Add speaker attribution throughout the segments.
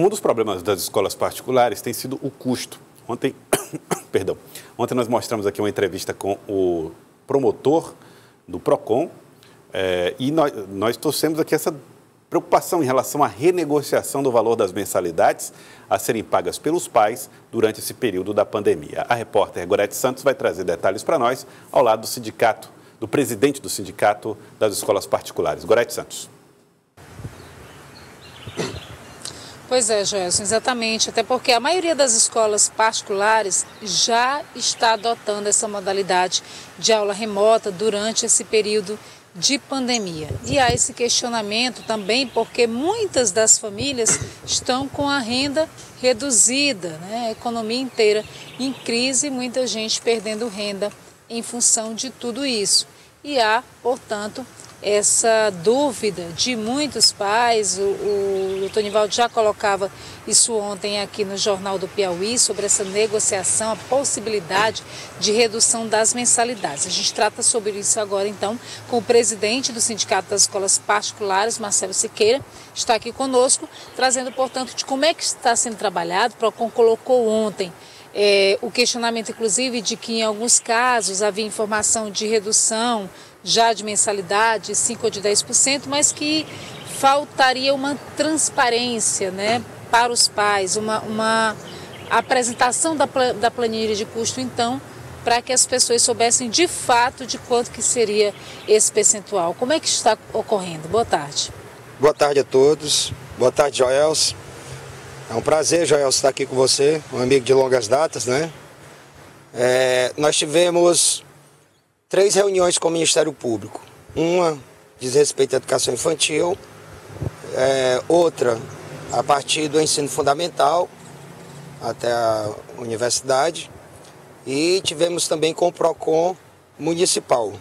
Speaker 1: Um dos problemas das escolas particulares tem sido o custo. Ontem, ontem nós mostramos aqui uma entrevista com o promotor do PROCON e nós trouxemos aqui essa preocupação em relação à renegociação do valor das mensalidades a serem pagas pelos pais durante esse período da pandemia. A repórter Gorete Santos vai trazer detalhes para nós ao lado do sindicato, do presidente do Sindicato das Escolas Particulares. Gorete Santos.
Speaker 2: Pois é, Gelson, exatamente, até porque a maioria das escolas particulares já está adotando essa modalidade de aula remota durante esse período de pandemia. E há esse questionamento também porque muitas das famílias estão com a renda reduzida, né? A economia inteira em crise, muita gente perdendo renda em função de tudo isso. E há, portanto, essa dúvida de muitos pais. O Tonivaldo já colocava isso ontem aqui no Jornal do Piauí, sobre essa negociação, a possibilidade de redução das mensalidades. A gente trata sobre isso agora, então, com o presidente do Sindicato das Escolas Particulares, Marcelo Siqueira, está aqui conosco, trazendo, portanto, de como é que está sendo trabalhado. O PROCON colocou ontem o questionamento, inclusive, de que em alguns casos havia informação de redução já de mensalidade, 5% ou de 10%, mas que faltaria uma transparência, né, para os pais, uma apresentação da planilha de custo, então, para que as pessoas soubessem de fato de quanto que seria esse percentual. Como é que está ocorrendo? Boa tarde.
Speaker 3: Boa tarde a todos. Boa tarde, Joelson. É um prazer, Joelson, estar aqui com você, um amigo de longas datas, né? Nós tivemos 3 reuniões com o Ministério Público. Uma diz respeito à educação infantil, outra a partir do ensino fundamental até a universidade, e tivemos também com o PROCON municipal.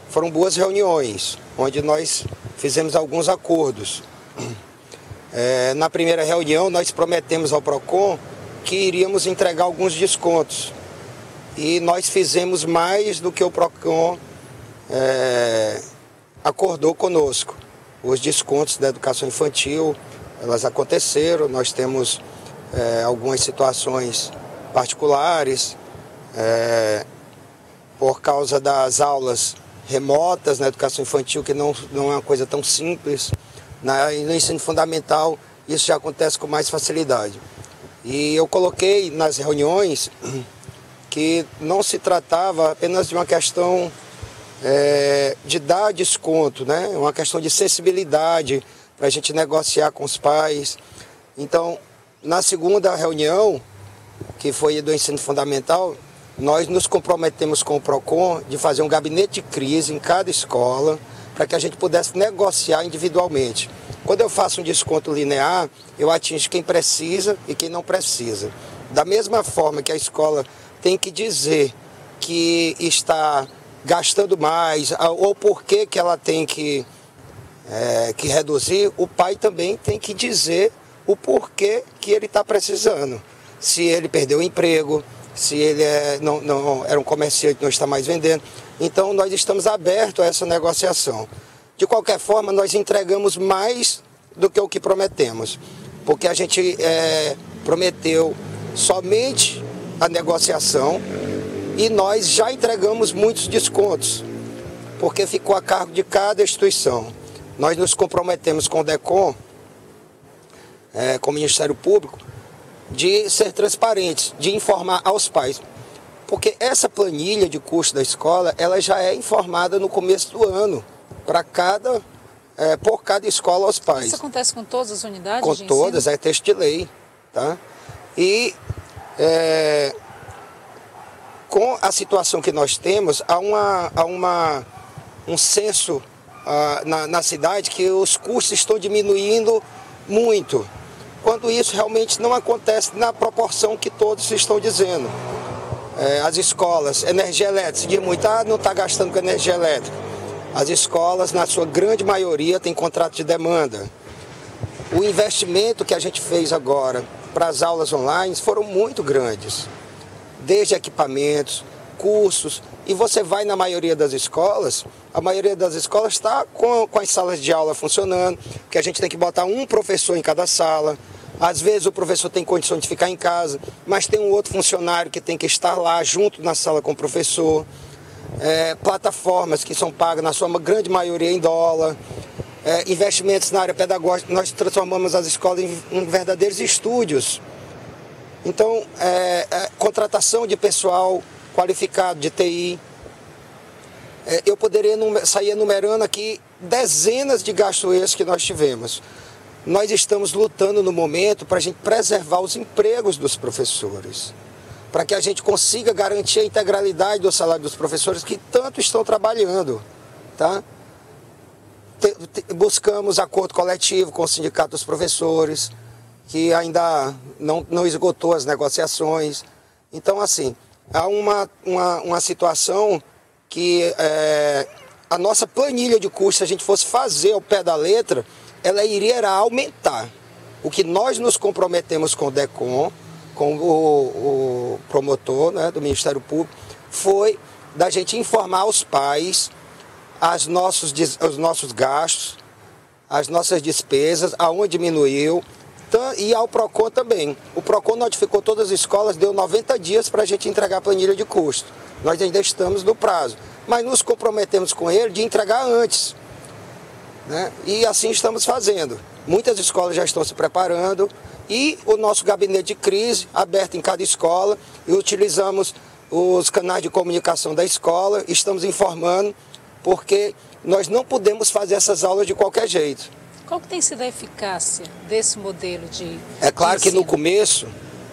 Speaker 3: Foram boas reuniões, onde nós fizemos alguns acordos. Na primeira reunião, nós prometemos ao PROCON que iríamos entregar alguns descontos. E nós fizemos mais do que o PROCON acordou conosco. Os descontos da educação infantil, elas aconteceram. Nós temos algumas situações particulares, por causa das aulas remotas na educação infantil, que não é uma coisa tão simples. No ensino fundamental, isso já acontece com mais facilidade. E eu coloquei nas reuniões que não se tratava apenas de uma questão de dar desconto, né? Uma questão de sensibilidade para a gente negociar com os pais. Então, na segunda reunião, que foi do ensino fundamental, nós nos comprometemos com o PROCON de fazer um gabinete de crise em cada escola, para que a gente pudesse negociar individualmente. Quando eu faço um desconto linear, eu atingo quem precisa e quem não precisa. Da mesma forma que a escola tem que dizer que está gastando mais, ou por que ela tem que reduzir, o pai também tem que dizer o porquê que ele está precisando. Se ele perdeu o emprego, se ele não era um comerciante e não está mais vendendo. Então, nós estamos abertos a essa negociação. De qualquer forma, nós entregamos mais do que o que prometemos, porque a gente prometeu somente a negociação e nós já entregamos muitos descontos, porque ficou a cargo de cada instituição. Nós nos comprometemos com o DECOM, com o Ministério Público, de ser transparentes, de informar aos pais. Porque essa planilha de custo da escola, ela já é informada no começo do ano, por cada escola aos pais.
Speaker 2: Isso acontece com todas as unidades
Speaker 3: de
Speaker 2: ensino?
Speaker 3: Com todas, é texto de lei. Tá? E com a situação que nós temos, há um censo na cidade que os custos estão diminuindo muito, quando isso realmente não acontece na proporção que todos estão dizendo. As escolas, energia elétrica, se diz muito, não está gastando com energia elétrica. As escolas, na sua grande maioria, têm contrato de demanda. O investimento que a gente fez agora para as aulas online foram muito grandes. Desde equipamentos, cursos, e você vai na maioria das escolas, a maioria das escolas está com as salas de aula funcionando, que a gente tem que botar um professor em cada sala. Às vezes o professor tem condição de ficar em casa, mas tem um outro funcionário que tem que estar lá junto na sala com o professor. Plataformas que são pagas na sua grande maioria em dólar. Investimentos na área pedagógica. Nós transformamos as escolas em verdadeiros estúdios. Então, contratação de pessoal qualificado de TI. Eu poderia sair enumerando aqui dezenas de gastos extras que nós tivemos. Nós estamos lutando no momento para a gente preservar os empregos dos professores, para que a gente consiga garantir a integralidade do salário dos professores que tanto estão trabalhando, tá? Buscamos acordo coletivo com o Sindicato dos Professores, que ainda não esgotou as negociações. Então, assim, há uma situação que a nossa planilha de custos, se a gente fosse fazer ao pé da letra, ela iria aumentar. O que nós nos comprometemos com o DECOM, com o promotor, né, do Ministério Público, foi da gente informar os pais os nossos gastos, as nossas despesas, aonde diminuiu, e ao PROCON também. O PROCON notificou todas as escolas, deu 90 dias para a gente entregar a planilha de custo. Nós ainda estamos no prazo, mas nos comprometemos com ele de entregar antes, né? E assim estamos fazendo. Muitas escolas já estão se preparando e o nosso gabinete de crise aberto em cada escola, e utilizamos os canais de comunicação da escola, estamos informando, porque nós não podemos fazer essas aulas de qualquer jeito.
Speaker 2: Qual que tem sido a eficácia desse modelo de
Speaker 3: É claro
Speaker 2: de
Speaker 3: que no
Speaker 2: ensino?
Speaker 3: começo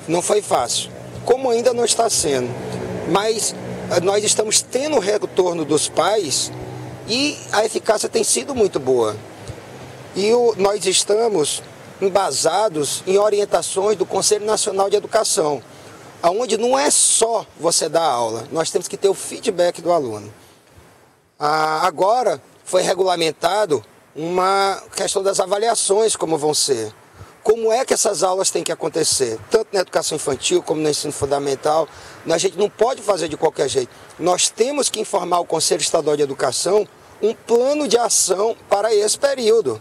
Speaker 3: não foi fácil, como ainda não está sendo, mas nós estamos tendo o retorno dos pais e a eficácia tem sido muito boa. E nós estamos embasados em orientações do Conselho Nacional de Educação, onde não é só você dar aula, nós temos que ter o feedback do aluno. Agora foi regulamentado uma questão das avaliações, como vão ser. Como é que essas aulas têm que acontecer, tanto na educação infantil como no ensino fundamental. A gente não pode fazer de qualquer jeito. Nós temos que informar o Conselho Estadual de Educação um plano de ação para esse período,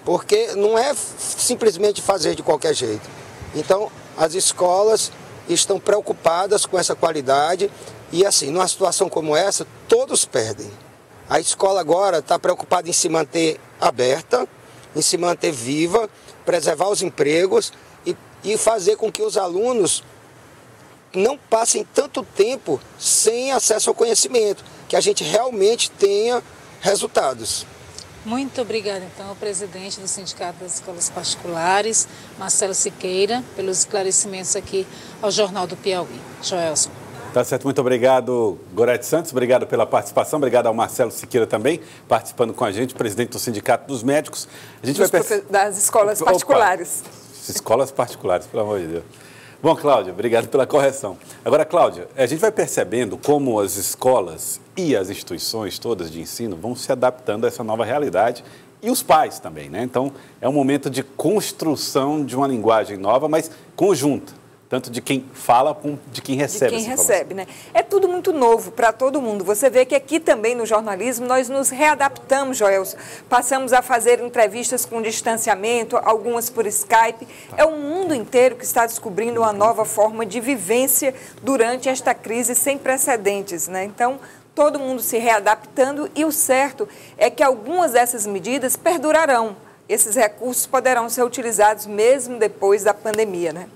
Speaker 3: porque não é simplesmente fazer de qualquer jeito. Então, as escolas estão preocupadas com essa qualidade e, assim, numa situação como essa, todos perdem. A escola agora está preocupada em se manter aberta, em se manter viva, preservar os empregos e fazer com que os alunos não passem tanto tempo sem acesso ao conhecimento, que a gente realmente tenha resultados.
Speaker 2: Muito obrigada, então, ao presidente do Sindicato das Escolas Particulares, Marcelo Siqueira, pelos esclarecimentos aqui ao Jornal do Piauí. Joelson.
Speaker 1: Tá certo, muito obrigado, Gorete Santos, obrigado pela participação, obrigado ao Marcelo Siqueira também, participando com a gente, presidente do Sindicato dos Médicos. A gente
Speaker 4: das escolas particulares.
Speaker 1: Escolas particulares, pelo amor de Deus. Bom, Cláudia, obrigado pela correção. Agora, Cláudia, a gente vai percebendo como as escolas e as instituições todas de ensino vão se adaptando a essa nova realidade e os pais também, né? Então, é um momento de construção de uma linguagem nova, mas conjunta. Tanto de quem fala como de quem recebe.
Speaker 4: De quem recebe, né? É tudo muito novo para todo mundo. Você vê que aqui também no jornalismo nós nos readaptamos, Joelson. Passamos a fazer entrevistas com distanciamento, algumas por Skype. É o mundo inteiro que está descobrindo uma nova forma de vivência durante esta crise sem precedentes, né? Então, todo mundo se readaptando e o certo é que algumas dessas medidas perdurarão. Esses recursos poderão ser utilizados mesmo depois da pandemia, né?